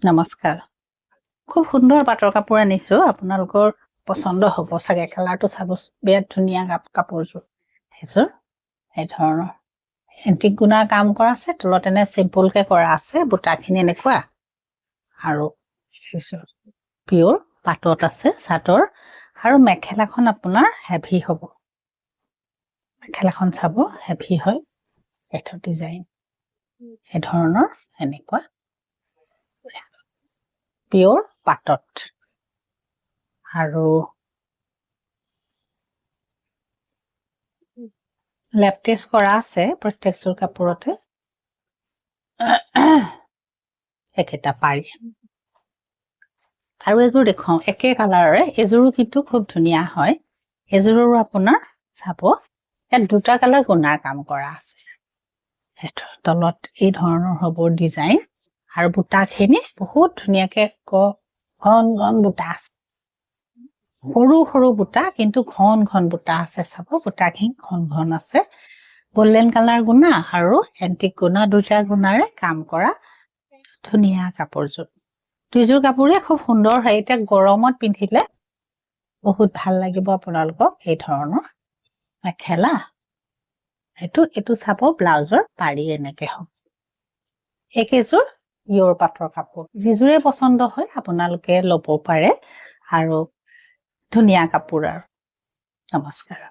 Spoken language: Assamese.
নমস্কাৰ খুব সুন্দৰ পাটৰ কাপোৰ আনিছো আপোনালোকৰ পছন্দ হ'ব চাগে কালাৰটো চাব বিৰাট ধুনীয়া কাপোৰযোৰ সেইযোৰ এই ধৰণৰ এন্টিক গুণাৰ কাম কৰা আছে তলত এনে চিম্পুলকে কৰা আছে বুটাখিনি এনেকুৱা আৰু পিয়ৰ পাটত আছে চাদৰ আৰু মেখেলাখন আপোনাৰ হেভি হ'ব মেখেলাখন চাব হেভি হয় এইটো ডিজাইন এই ধৰণৰ এনেকুৱা পিয়ৰ পাটত আৰু লেফটেজ কৰা আছে প্ৰত্যেকযোৰ কাপোৰতে একেটা পাৰি আৰু এযোৰ দেখুৱাও একে কালাৰৰে এযোৰো কিন্তু খুব ধুনীয়া হয় এযোৰৰো আপোনাৰ চাব ইয়াত দুটা কালাৰ গুণাৰ কাম কৰা আছে সেইটো তলত এই ধৰণৰ হ'ব ডিজাইন আৰু বুটাখিনি বহুত ধুনীয়াকে ঘন ঘন বুটা আছে সৰু সৰু বুটা কিন্তু ঘন ঘন বুটা আছে চাব বুটাখিনি ঘন ঘন আছে গোল্ডেন কালাৰ গুণা আৰু এন্টিক গুণা দুটা গুণাৰে কাম কৰা ধুনীয়া কাপোৰযোৰ দুইযোৰ কাপোৰে খুব সুন্দৰ হয় এতিয়া গৰমত পিন্ধিলে বহুত ভাল লাগিব আপোনালোকক এই ধৰণৰ মেখেলা এইটো চাব ব্লাউজৰ পাৰি এনেকে হ'ব একেযোৰ পিয়ৰ পাটৰ কাপোৰ যিযোৰে পছন্দ হয় আপোনালোকে ল'ব পাৰে আৰু ধুনীয়া কাপোৰ আৰু নমস্কাৰ